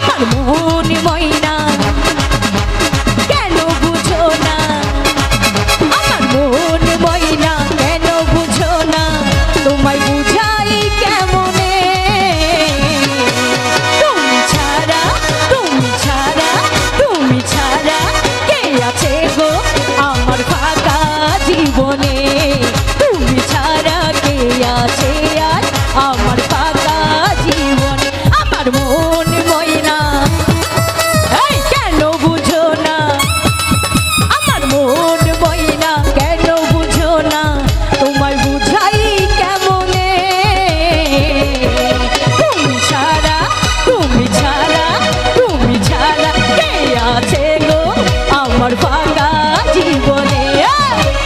আমার মন ময়না কেন বুঝো না, আমার মন ময়না কেন বুঝো না, তোমায় বুঝাই কেমনে। তুমি ছাড়া তুমি ছাড়া তুমি ছাড়া কে আছে গো আমার ফাঁকা জীবনে। তুমি ছাড়া কে আছে আর আমার ফাঁকা জীবনে। আমার মন ময়না এই কেন বুঝো না, আমার মন ময়না কেন বুঝো না, তোমায় বুঝাই কেমনে। তুমি ছাড়া তুমি ছাড়া তুমি ছাড়া কে আছে গো আমার ফাঁকা জীবনে।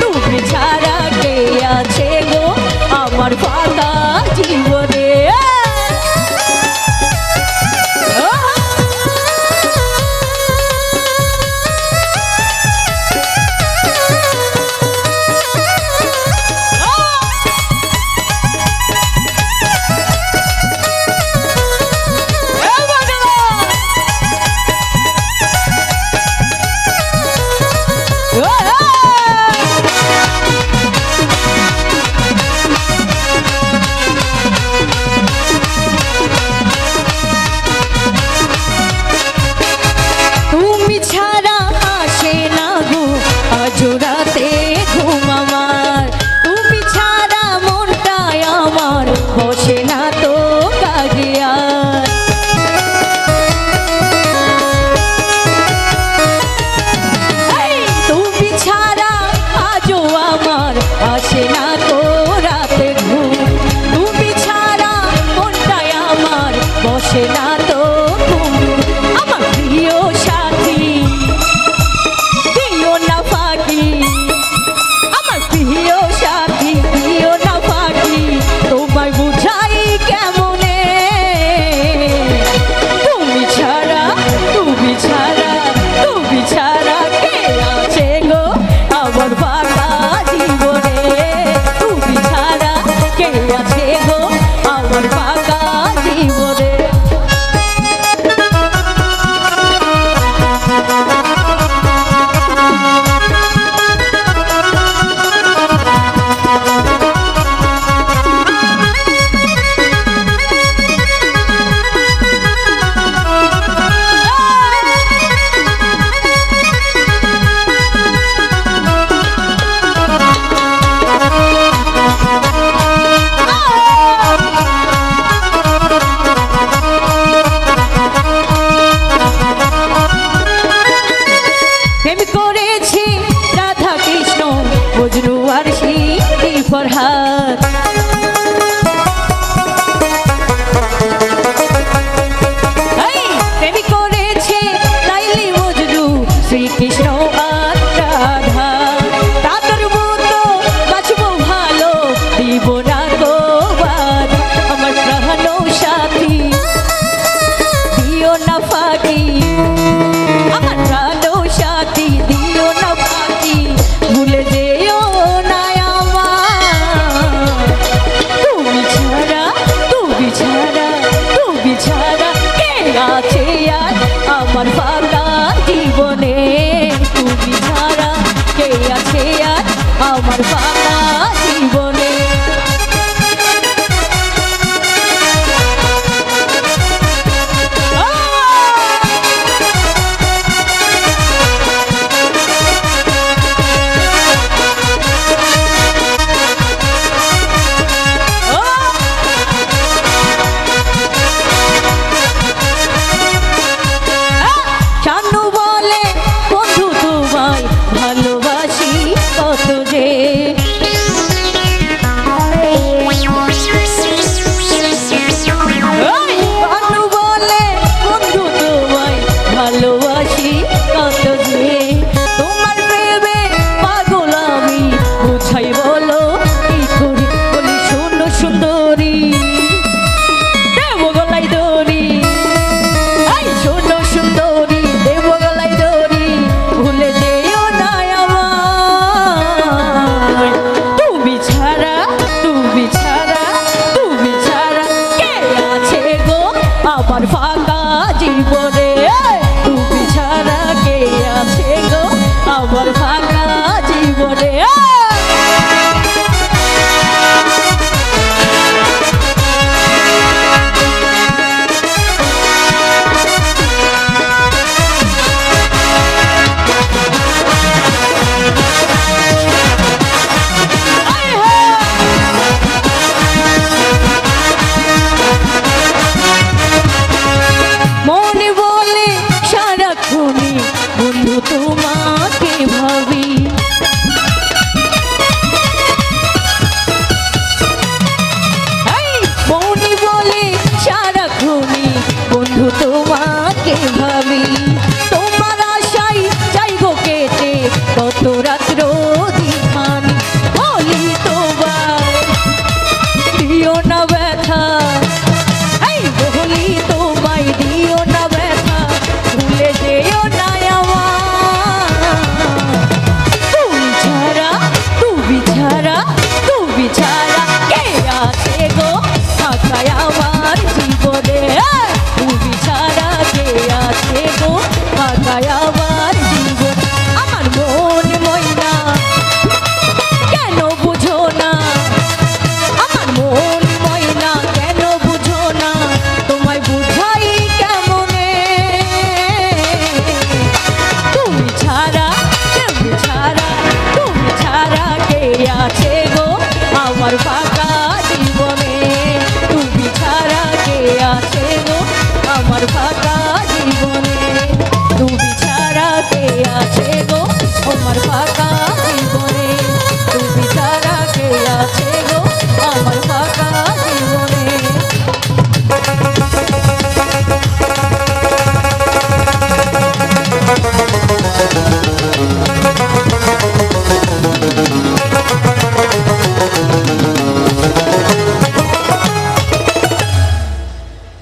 তুমি ছাড়া কে আছে গো আমার ফাঁকা জীবনে। তুমি ছাড়া আসে না গো আজরাতে ঘুম আমার, তুমি ছাড়া মনটাই আমার বসে না তো কাজে আর। তুমি ছাড়া আজও আমার আসে না তো রাতে ঘুম, তুমি ছাড়া মনটাই আমার বসে না তো ঘুম। আমার প্রিয় সাথী দিও না ফাঁকি, আমার প্রিয় সাথী দিও না ফাঁকি, তোমায় বুঝাই কেমনে। তুমি ছাড়া তুমি ছাড়া তুমি ছাড়া কে আছে গো আমার ফাঁকা জীবনে। তুমি ছাড়া কে আছে গো আমার ফাঁকা জীবনে। প্রেম করেছি রাধা কৃষ্ণ মজনু আর শিখি ফরহাদ। প্রেম করেছে লাইলি মজনু শ্রীকৃষ্ণ আর রাধা। তাদের মতো বাঁচবো ভালো দিব না তো বাদ, আমার প্রাণ সাথী দিও না ফাঁকি, আমার প্রাণ সাথী দিও না ফাঁকি, ভুলে যেও না আমার। তুমি ছাড়া তুমি ছাড়া তুমি ছাড়া কে আছে আর আমার ফাঁকা জীবনে। তুমি ছাড়া কে আছে আর আমার ফাঁকা জীবনে। শানু বলে বন্ধু তোমায় ভালোবাসি কত যে, তোমাকে ভাবি তোমার আশাই যাই গো কেটে কত রাত্র দিখানি বলি তোমার দিও না ব্যথা এই বলি তোমায় দিও না ব্যথা ভুলে যেও না আমার তুমি ছাড়া কে আছে গো থাকায় আমার জীবনে তুমি ছাড়া কে আছে গো থাকায় আমার জীবন আমার মন ময়না কেন বুঝো না আমার মন ময়না কেন বুঝো না তোমায় বুঝাই কেমনে তুমি ছাড়া কে আছে গো আমার ফাঁকা জীবনে তুমি ছাড়া কে আছে গো আমার ফাঁকা জীবনে তুমি ছাড়া কে আছে গো আমার ফাঁকা